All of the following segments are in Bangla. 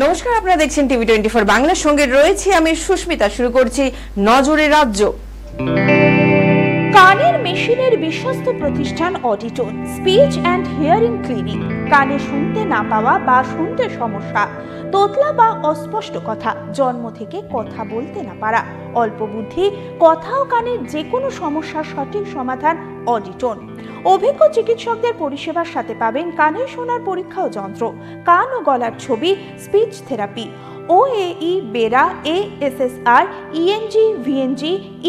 নমস্কার, আপনারা দেখছেন টিভি24 বাংলার সঙ্গে রয়েছে আমি সুস্মিতা। শুরু করছি নজরে রাজ্য। কানের মেশিনের বিশ্বস্ত প্রতিষ্ঠান অডিটন স্পিচ অ্যান্ড হিয়ারিং ক্লিনিক। কানে শুনতে না পাওয়া বা শুনতে সমস্যা, তোতলা বা অস্পষ্ট কথা, জন্ম থেকে কথা বলতে না পারা, অল্প বুদ্ধি, কথা ও কানের যে কোনো সমস্যার সঠিক সমাধান অডিটন। অভিজ্ঞ চিকিৎসকদের পরিষেবার সাথে পাবেন কানে শোনার পরীক্ষা ও যন্ত্র, কান ও গলার ছবি, speech therapy, OAE, BERA, ASSR, ENG, VNG,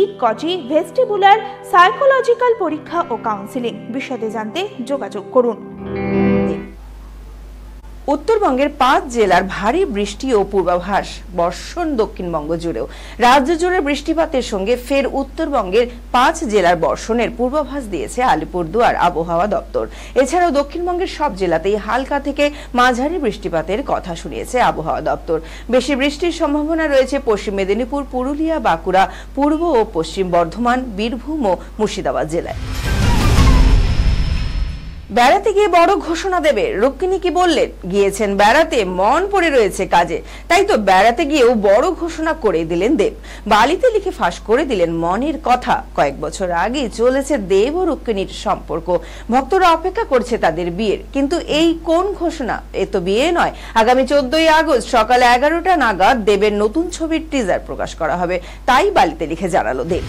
ইকজি, ভেস্টিবুলার, সাইকোলজিক্যাল পরীক্ষা ও কাউন্সিলিং। বিশদে জানতে যোগাযোগ করুন। উত্তরবঙ্গের 5 জেলার ভারী বৃষ্টি ও পূর্বাভাস, বর্ষণ দক্ষিণবঙ্গ জুড়েও। রাজ্য জুড়ে বৃষ্টিপাতের সঙ্গে ফের উত্তরবঙ্গের 5 জেলার বর্ষণের পূর্বাভাস দিয়েছে আলিপুরদুয়ার আবহাওয়া দপ্তর। এছাড়াও দক্ষিণবঙ্গের সব জেলাতেই হালকা থেকে মাঝারি বৃষ্টিপাতের কথা শুনিয়েছে আবহাওয়া দপ্তর। বেশি বৃষ্টির সম্ভাবনা রয়েছে পশ্চিম মেদিনীপুর, পুরুলিয়া, বাঁকুড়া, পূর্ব ও পশ্চিম বর্ধমান, বীরভূম ও মুর্শিদাবাদ জেলায়। বেড়াতে গিয়ে বড় ঘোষণা দেবে, রুক্মিণী কি বললেন? গিয়েছেন বেড়াতে, মন পড়ে রয়েছে কাজে, তাই তো বেড়াতে গিয়েও বড় ঘোষণা করে দিলেন দেব। বালিতে লিখে ফাঁস করে দিলেন মনের কথা। কয়েক বছর আগে চলেছে দেব ও রুক্মিণীর সম্পর্ক, ভক্তরা অপেক্ষা করছে তাদের বিয়ের। কিন্তু এই কোন ঘোষণা? এ তো বিয়ে নয়। আগামী 14ই আগস্ট সকাল 11টা নাগাদ দেবের নতুন ছবির টিজার প্রকাশ করা হবে, তাই বালিতে লিখে জানালো দেব।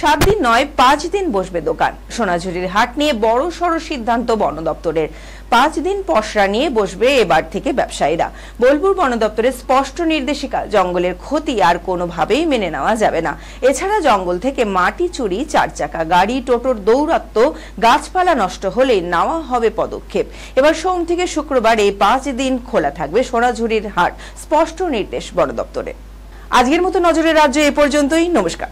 7 দিন নয় 5 দিন বসবে দোকান। সোনাঝুরির হাট নিয়ে বড় সড় সিদ্ধান্ত বন দপ্তরের। 5 দিন পসরা নিয়ে বসবে এবার থেকে ব্যবসায়ীরা। বোলপুর বন দপ্তরের স্পষ্ট নির্দেশিকা, জঙ্গলের ক্ষতি আর কোনোভাবেই মেনে নেওয়া যাবে না। এছাড়া জঙ্গল থেকে মাটি চুরি, 4 চাকা গাড়ি, টোটোর দৌরাত্ম্য, গাছপালা নষ্ট হলেই নেওয়া হবে পদক্ষেপ। এবার সোম থেকে শুক্রবার এই 5 দিন খোলা থাকবে সোনাঝুরির হাট, স্পষ্ট নির্দেশ বন দপ্তরে। আজকের মতো নজরের রাজ্য এ পর্যন্তই। নমস্কার।